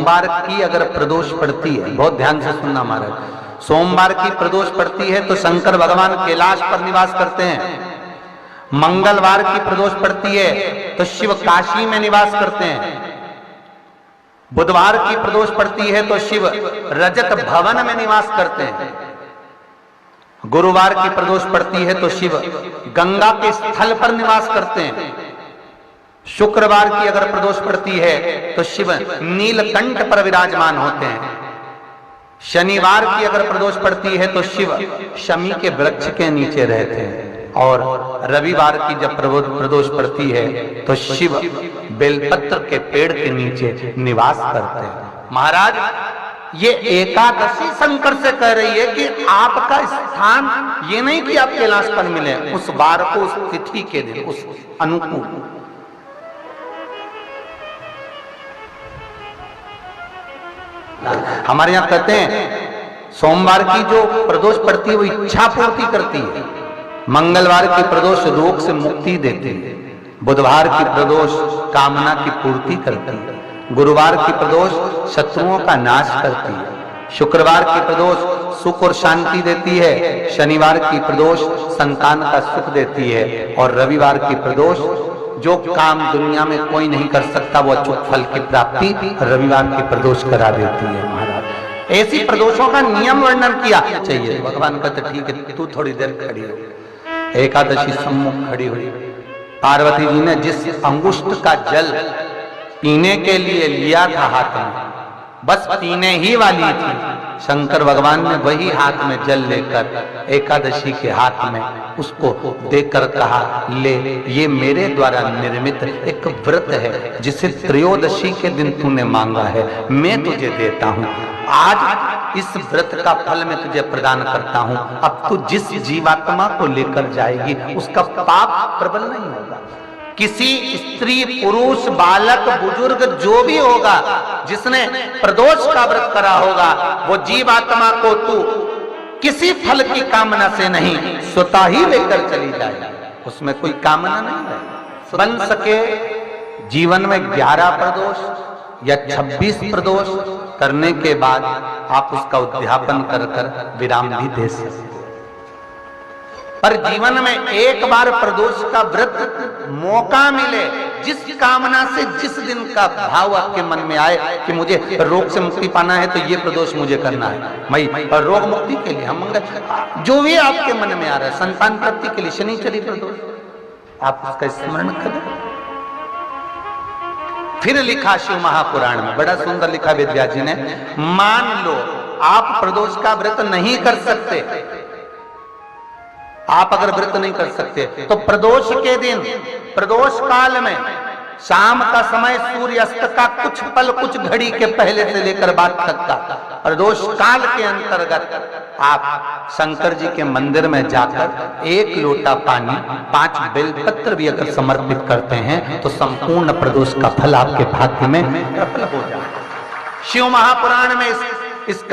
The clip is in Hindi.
सोमवार की अगर प्रदोष पड़ती है, बहुत ध्यान से सुनना महाराज, सोमवार की प्रदोष पड़ती है तो शंकर भगवान कैलाश पर निवास करते हैं। मंगलवार की प्रदोष पड़ती है तो शिव काशी में निवास करते हैं। बुधवार की प्रदोष पड़ती है तो शिव रजत भवन में निवास करते हैं। गुरुवार की प्रदोष पड़ती है तो शिव गंगा के स्थल पर निवास करते हैं। शुक्रवार की अगर प्रदोष पड़ती है तो शिव नीलकंठ पर विराजमान होते हैं। शनिवार की अगर प्रदोष पड़ती है तो शिव शमी के वृक्ष के नीचे रहते हैं। और रविवार की जब प्रदोष पड़ती है तो शिव बेलपत्र के पेड़ के नीचे निवास करते हैं। महाराज, ये एकादशी शंकर से कह रही है कि आपका स्थान ये नहीं कि आप कैलाश पर मिले, उस बार को, उस तिथि के दिन, उस अनुकूल। हमारे यहां कहते हैं सोमवार की जो प्रदोष पड़ती है वो इच्छा पूर्ति करती है। मंगलवार की प्रदोष रोग से मुक्ति देती है। बुधवार की प्रदोष कामना की पूर्ति करती है। गुरुवार की प्रदोष शत्रुओं का नाश करती है। शुक्रवार की प्रदोष सुख और शांति देती है। शनिवार की प्रदोष संतान का सुख देती है। और रविवार की प्रदोष जो काम दुनिया में कोई नहीं कर सकता वो अचूक फल की प्राप्ति रविवार की प्रदोष करा देती है। महाराज, ऐसी प्रदोषों का नियम वर्णन किया चाहिए। भगवान कहते ठीक है, तू थोड़ी देर खड़ी हो। एकादशी सम्मुख खड़ी हुई। पार्वती जी ने जिस अंगुष्ठ का जल पीने के लिए लिया था हाथ में, बस पीने ही वाली थी, शंकर भगवान ने वही हाथ में जल लेकर एकादशी के हाथ में उसको देकर कहा, ले, ये मेरे द्वारा निर्मित एक व्रत है जिसे त्रयोदशी के दिन तूने मांगा है, मैं तुझे देता हूं। आज इस व्रत का फल मैं तुझे प्रदान करता हूं। अब तू जिस जीवात्मा को लेकर जाएगी उसका पाप प्रबल नहीं होगा। किसी स्त्री, पुरुष, बालक, बुजुर्ग जो भी होगा जिसने प्रदोष का व्रत करा होगा, वो जीवात्मा को तू किसी फल की कामना से नहीं, स्वतः ही लेकर चली जाएगी। उसमें कोई कामना नहीं है। बन सके जीवन में 11 प्रदोष या 26 प्रदोष करने के बाद आप उसका उद्यापन कर कर विराम भी दे सकते। पर जीवन में एक बार प्रदोष का व्रत मौका मिले, जिस कामना से जिस दिन का भाव आपके मन में आए कि मुझे रोग से मुक्ति पाना है तो ये प्रदोष मुझे करना है, मैं रोग मुक्ति के लिए, हम मंगल, जो भी आपके मन में आ रहा है, संतान प्राप्ति के लिए शनिचरी प्रदोष, आप उसका स्मरण करें। फिर लिखा शिव महापुराण में, बड़ा सुंदर लिखा विद्या जी ने, मान लो आप प्रदोष का व्रत नहीं कर सकते, आप अगर व्रत नहीं कर सकते तो प्रदोष के दिन, प्रदोष काल में शाम का समय सूर्य अस्त का कुछ पल, कुछ घड़ी के पहले से लेकर बाद तक का प्रदोष काल के अंतर्गत आप शंकर जी के मंदिर में जाकर 1 लोटा पानी, 5 बेलपत्र भी अगर समर्पित करते हैं तो संपूर्ण प्रदोष का फल आपके भाग्य में प्रबल हो जाए। शिव महापुराण में इसका